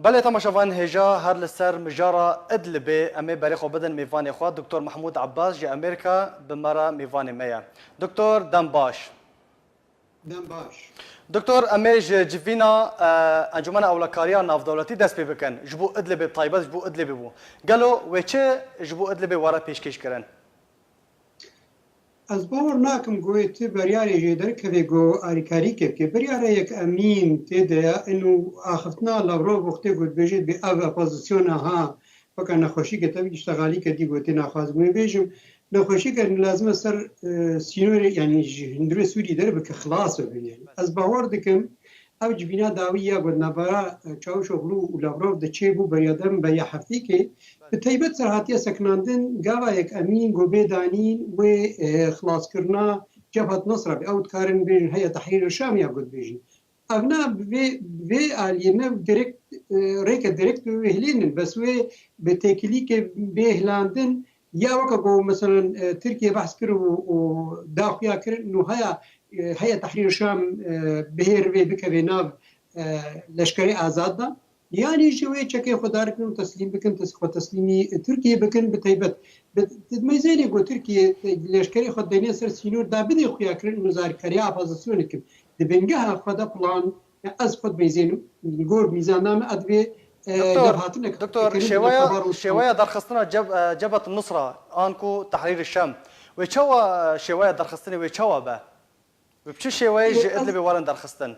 بله تماشاوان هجا هر لسر مجارا ادلبه امی برای خو بدن میوان خو دکتر محمود عباس جه امریکا بمرا میوان میا دکتر دم باش دکتر امی جوینا انجمن اولکاریا ناف دولتی دست پی بکن جبو ادلبه طایبه جبو ادلبه بو گلو و چه جبو ادلبه وارا پیشکش کردن از باور ناکم گویت بریاری جدر که گو آریکاری که بریاری یک امین تده انو آخفتنا لورو وقتی گود بجید به او اپوزیسیون ها فکر نخوشی که تبی اشتغالی که دی گویت نخواست گوی بیشم نخوشی که لازم سر سینور یعنی هندرو سوری داره بک خلاص ببینیم از باور دکم او جبینا داویه گود نبرا چاو شغلو و لورو دچه بو بریادم به یه هفته که به طیبت سرحاتی سکناندن گاوا یک امین گوبه دانین و خلاص کرنا جبهت نصره به اوت کارن بیجن هیا تحریر الشام یا گود بیجن اونا به آلینا درکت ریک درکت به هلینن بس و به تکلی که به هلاندن یا وقت گو مثلا ترکیه بحث کرد و داخیا کرد نو هیا تحریر الشام بهر و بکوی ناو لشکری آزاد دا يعني شوية شكل خدارك وتسليم بكن تسليمي تركيا بكن بتيبت ميزاني جو تركيا لشكري خديني سر سينور دا بدي خويا كرن مزار كريا بازسيونكم دبنجها خدا بلان از خد ميزانو يقول ميزان نام ادبي دكتور شوايه درخستنا جبهه النصره انكو تحرير الشام وشوا شوايه درخستني وشوا با وبشي شوايه ادلبي ورن درخستن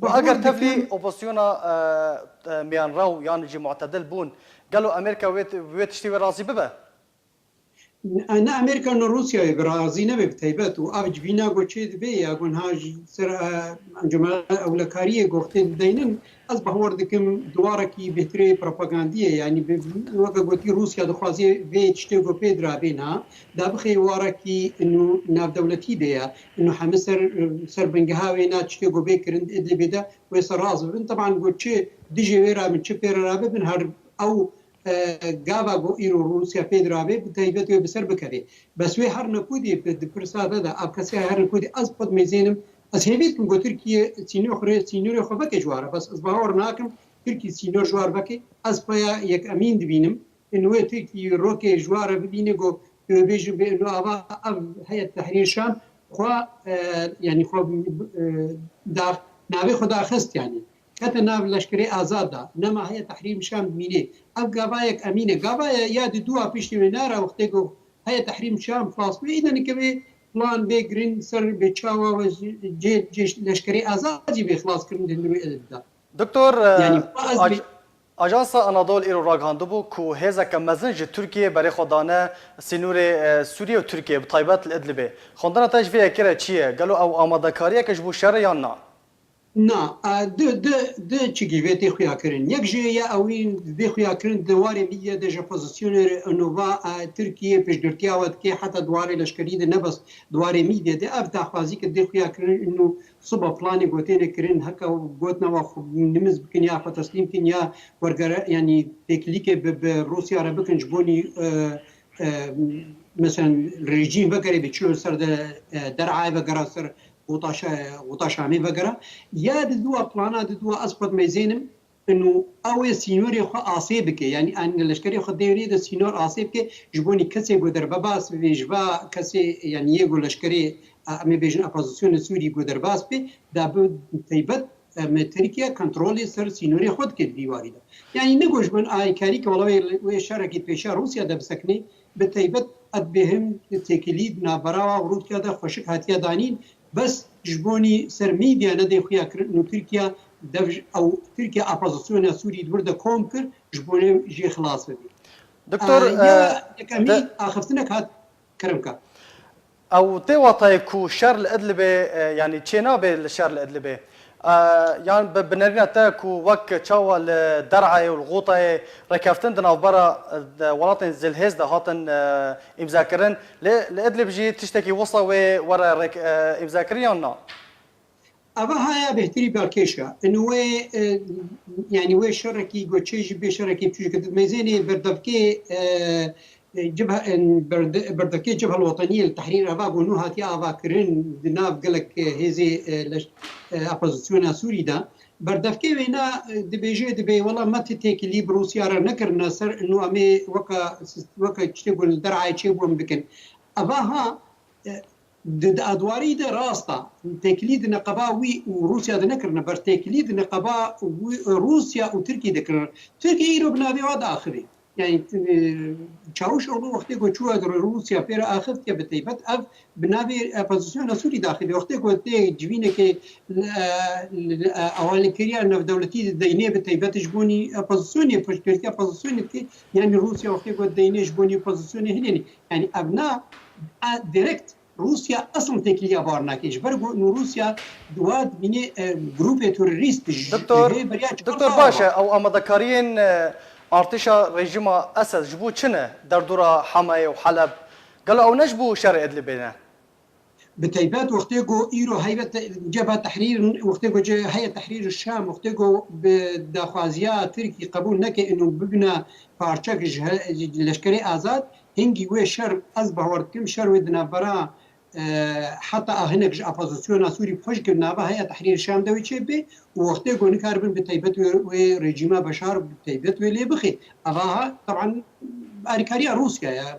واگر تفلی اپوزیونا میان رو یعنی جی معتدل بون قالوا امریکا ویت تشتي راضي ببه انا امریکا و روسیا راضی نبه بتیبت و اوج بینا گوچه دبه یا گون هاج سر انجمن اولکاریه گفته دینن از بهور دکم دواره کی بهتری پروپاگاندیه یعنی وقت گوتی روسیا دخوازی ویت تشتي گو پیدرا بینا دا بخی واره کی انه ناف دولتی دیا انه حمسر سر بنگها وینا تشتي گو بکرند ادلی بده و سر راز بن طبعا گوچه دیجی ویرا من چه پیرا بن هر او گاوا گو ایرو روسیا پیدراوی بتایبت و بسر بکری بس وی هر نکودی به پرساده دا اب کسی هر نکودی از خود میزینم از هیویت کم گو ترکیه سینور خو بک جواره بس از باور ناکم ترکی سینور جوار بکی از پایا یک امین دبینم انو ترکی روک جواره ببینه گو بیجو به انو اوا هیئت تحریر شام خو یعنی خو دا ناوی خدا خست یعنی حتى ناف لشكري آزادا نما هي تحريم شام ميني أب قبايك أمينة قبايا ياد دوا بيشتي منارا وقتكو هي تحريم شام خلاص إذا نكبي بلان بيجرين سر بتشاوا وجيش لشكري آزادي بخلاص كرن دندرو إلدا دكتور يعني اجانس انادول ایرو راگاندو بو کو هزا کمزنج ترکیه برای خدانه سینور سوریه و ترکیه بطایبات الادلبه خوندنا تجویه کره چیه قالوا او آمادکاریه کش بو شر یا نه نا د چیگی ویتی خویا کرن یک جیا اوین دی خویا کرن دواره میه د پوزیشنر انووا ترکیه پیشگرتیا ود کی حتی دواره لشکری د نبس دواره میه د افتا خوازی که دی خویا کرن انه صبح پلان گوتینه کرن هکا گوتنا و نمز بکنیا خو تسلیم کنیا ورگر یعنی تکلیک به روسیا را بکنج بونی مثلا رژیم بگری بچلو سر درعای بگرا سر وطاشامي فقرة يا دوا بلانا دوا أسقط ميزينم إنه أول سينوري خو عصيبك يعني أن الأشكالي خو ديوري ده سينور عصيبك جبوني كسي قدر بباس بيجبا كسي يعني يقول الأشكالي أمي بيجن أبوزيسيون سوري قدر باس بي ده بتيبت تركيا كنترولي سر سينوري خود كده ديواري ده يعني نقولش من آي كاريك والله ويشاركت بيشار روسيا ده بسكني بتيبت أدبهم تكليد نابراوا ورود كده خوشك هاتيا دانين بس جبوني سر ميديا ندي خويا كرنو تركيا دفج او تركيا اپوزيسيون سوري دورده كومكر جبوني جي خلاص بدي دكتور يا كمي اخفتنك هات كرمكا او توطيكو شر الادلبه يعني تشينابه الشر الادلبه يعني بنرينا تاكو وك تشاوا الدرعه والغوطه ركفتن دنا برا ولاتن زلهز ده هاتن امذاكرن لادلب جي تشتكي وصا ورا امذاكرينا أبا هاي بهتري بالكيشة إنه يعني شركي جوتشيج بشركي بتوجي كده ميزاني بردفكي جبهة بردفكي الجبهة الوطنية لتحرير أبا بنوها تي أبا كرين دناف قالك هذه أبوزيسيون سوري ده بردفكي وينا دبيجي دبي والله ما تتكلي بروسيا را نكرنا سر انه امي وكا تشتغل درعي تشيبون بكن اباها ادواري ده راستا تكليد نقبا وي وروسيا ده نكرنا بر تكليد نقبا روسيا وتركيا ذكر تركيا يرو بنابي واد اخري يعني تشاوش او وقت کو چوا در روسيا پر اخر کې بتيبت اف بنابي اپوزيشن سوري داخلي وقت کو ته جوینه کې اول کړیا نو دولتي دینه بتيبت جبوني اپوزيشن فشکرتي اپوزيشن کې يعني روسيا وقت کو دینه جبوني اپوزيشن هني يعني ابناء دايركت روسيا اصلا تكليا بارناكيش برغو انه روسيا دواد بني جروب توريست دكتور باشا او امدكاريين ارتشا رژیم اسد جبو چنه در دورا حمايه وحلب قالوا او نجبو شرق ادلب بتيبات وقتيجو ايرو هيئه جبهه تحرير وقتيجو هيئه تحرير الشام وقتيجو بدخوازيا تركي قبول نكي انه ببنى بارتشاك لشكري ازاد هنجي وي شر اصبح وركم شر ودنا برا حتى هناك اپوزيسيون سوري فوش كنا هيئه تحرير الشام دوي تشبي وقتيجو نكاربن بتيبات وريجيما بشار بتيبات ولي بخي اغاها طبعا أريكاريا روسيا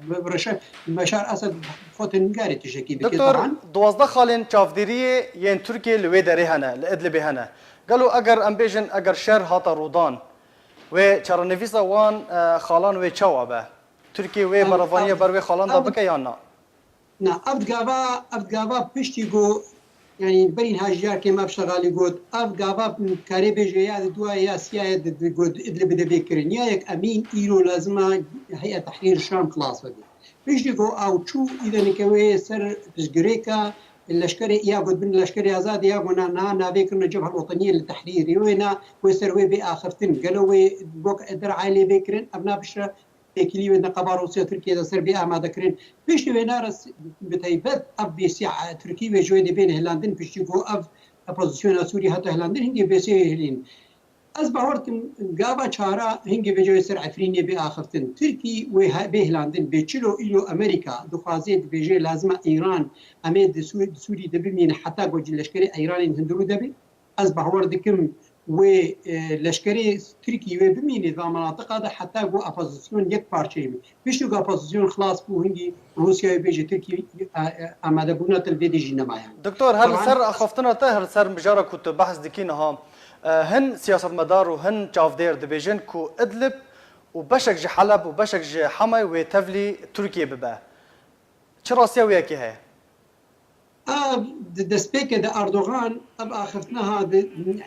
بشار أسد فوتن قاري تشكي بك دكتور دوازده خالين شافديرية ين تركيا لويدري هنا لإدلب هنا قالوا أجر أمبيجن أجر شر هاتا رودان وشارنفيسا وان خالان وشوابه تركيا وبرافانيا بروي خالان دا بكيانا نا أفجابا بيشتيجو يعني برين هاجيار كما بشتغالي قد أفجابا كاري بيجي دوا يا سياد قد إدلب دبيكرين ياك أمين إيرو لازمة هيئة تحرير الشام خلاص بدي بيجيكو أو شو إذا نكوي سر بسجريكا اللشكري يا قد بن اللشكري آزاد يا قلنا نا بيكرنا الجبهة الوطنية للتحرير وينا ويسروي بآخرتين قالوا بوك إدر عالي بيكرين أبناء بشرة كليوي نقابة روسيا تركيا سر بي أما ذكرين بيشتي وينارس بتيبت أب بيسيع تركيا وجويد بين هلاندين بيشتيكو أب أبوزيسيون سوري حتى هلاندين هنجي بيسي هلين أصبح ورتم قابا شارع هنجي بيجوي سر عفريني بآخرتين تركي وبهلاندين بيتشلو إلو أمريكا دخازيد بيجي لازمة إيران أميد سوري دبمين حتى قوج لشكري إيران هندرو دبي أصبح وردكم ولشكري تركيا بمين ذا مناطق هذا حتى جو أبوزيسيون يك بارشيم بيشتو أبوزيسيون خلاص بو هنجي روسيا بيجي تركيا أماده بونا تلفيدي جينا معايا دكتور هل سر أخفتنا هل سر مجرى كنت بحث دكينها هن سياسة مدار وهن شافدير دبيجن كو إدلب وبشك جي حلب وبشك جي حماي وتفلي تركيا ببا شو راسيا وياكي هاي؟ دسبيك دا أردوغان أب آخفتناها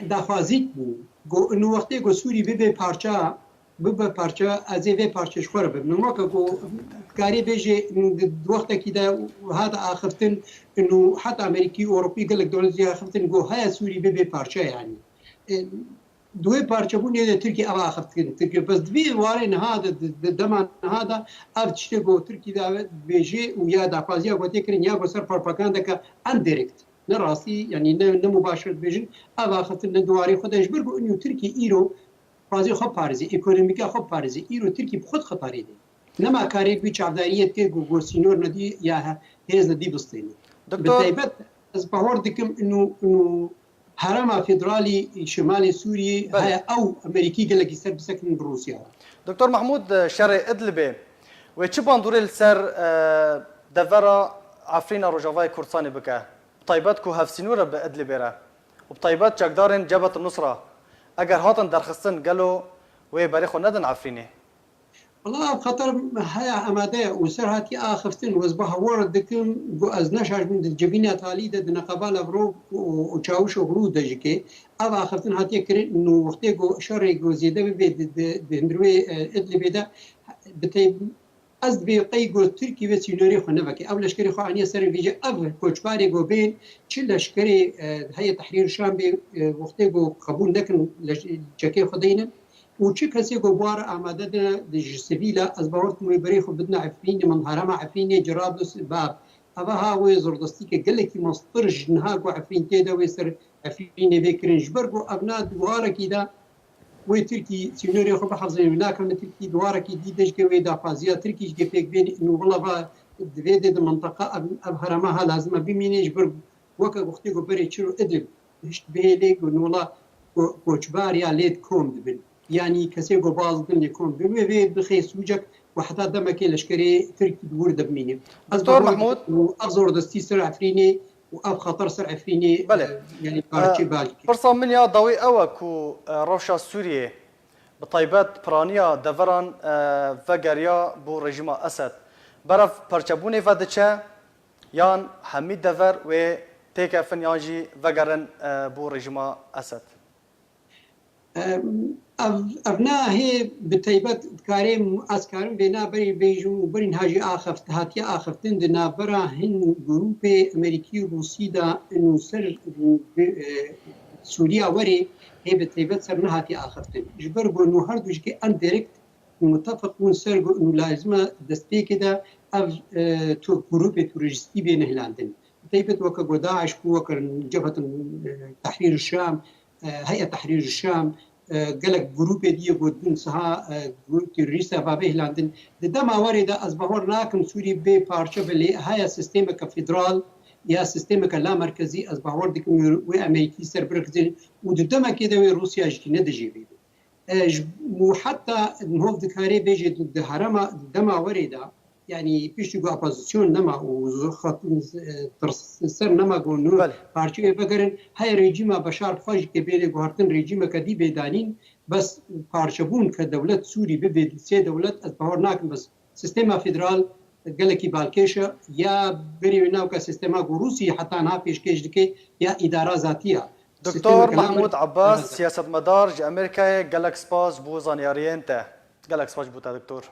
دافازيك بو جو إنه وقتي جو سوري ببي بارشا أزي بي بارشا شخورة ببنو موكا جو كاري بيجي وقتا كده وهذا آخفتن إنه حتى أمريكي أوروبي قال لك دولة زي آخفتن جو هيا سوري ببي بارشا يعني دوی پارچه بونی ده ترکی آوا آخفت کن ترکی بس دوی وارن هذا دمان هذا أفتشته جو ترکی داود بيجي ويا دافازيا قلت يكرن يا بسر بروباغندا كا انديركت نراسي يعني نمباشر بيجن آوا آخفت ندواري خودش برگو إنه ترکی إيرو فازي خب پارزي إيكونوميكا خب پارزي إيرو ترکی بخود خطاري ده نما كاري بيش عبداليات كي جو سينور ندي يا هيز ندي بستيني بالتايبت از باور دكم إنه هرم فيدرالي شمال سوريا هي او امريكي قال لك يسر بسكن بروسيا دكتور محمود شرق ادلبي وچبان دوري السر دفرا عفرينا رجافاي كورساني بكا طيباتكو هفسينورا بادلبيرا وبطيبات جاكدارن جبهة النصرة اگر هاتن درخصن قالوا وباريخو ندن عفريني والله بخطر هيا أماده وسرهاتي آخفتن وزبها ورد دكم از نشاش من الجبينة تاليدة دنقبال برو وشاوش وغرو دجكي أب آخفتن هاتي كرين إنه وقتي جو شرعي جو زيادة بهندروي إدلبي ده بتي أزد بيقي جو تركي وسينوري خو نفكي أو لشكري خو عني سر فيجي أب كوشباري جو بين شل لشكري هيا تحرير الشام بي وقتي جو قبول نكن جكي خدينا وشي كسي قبوار آماده دي سبيلا از باورت مبريخو بدنا عفريني من هرما عفريني جرابلس باب أبا هاوي زردستيك قال لك مصطرج نهاقو عفرين تيدا ويسر عفريني بكرين جبرقو أبناء دوارة كده وتركي سينوري خو بحفظين هناك من تركي دوارة كي ديدش كوي دا فازيا تركي جي بيك بين إنه والله با دويدي دا منطقة أب هرماها لازم بميني جبرقو وكا وقتي قبري تشرو إدلب هشت بيه ليك إنه والله کوچبار یا لید کۆم دبن یعنی کەسێک گۆ باز بن لێ کۆم بێ بخێ سوجەک وحتا دەمەکێ لەشکرێ ترکی دوور دەبمینێ دکتور محمود ئەف زۆر دەستی سەر ئەفرینێ و ئەف خەتەر سەر ئەفرینێ یعنی پارچەی بالکی پرسا من یا داوی ئەوە کو ڕەوشە سووریێ بتایبەت پرانیا دەڤەران ڤەگەریا بۆ ڕێژیما ئەسەد بەرەف پەرچەبوونێ ڤە دەچە یان هەمی دەڤەر وێ تێکەفن یان jî ڤەگەرن بۆ ڕێژیما ئەسەد ئەڤنا هەیە بتایبەت دکارێ ئەسکارم بێ نابەری بێژم و بەرین هاژی ئاخەفت هاتیە ئاخەفتن دنابەرە هین گروپێ ئەمریکی و رووسیدا سەر سووریا وەرێ هەیە بتایبەت سەر نەهاتی ئاخەفتن ji ber got û her duşkê em direkt متفق بوون سەر لازمە دەستپێکێدا ئەv گروپێ توریستی بێنە هێلاندن تایبەت وەکە بۆ داعش وەکە جەبهەت تحریر الشام هەیە تحریر الشام gelek grûpê diye got saha terorîsta bavê hilandin di dema werê de ez bahor nakim Sûrî bê parçe bilê haya sistêmeka federal ya sistêmeka la merkezî ez bahor dikim wê Amerîkî ser birxizin û di demekê de wê Rûsya jî nedijî و حتى هو دكاري بيجي ضد هرما دما وريدا يعني بيشتي جو opposition نما وخط سر نما قولنو بارچه بگرن هاي رژيما بشار فاج كي بيلي غارتن رژيما كدي بيدانين بس بارچبون كدولت سوري ببيد سي دولت اظهار ناكن بس سيستما فيدرال گلکی بالکشه یا بری ناو کا سیستما روسی حتی نا پیشکش دکی یا اداره ذاتیه دكتور محمود عباس سياسة مدار امريكا جالكس باس بو زانيارينتا جالكس باس بوتا دكتور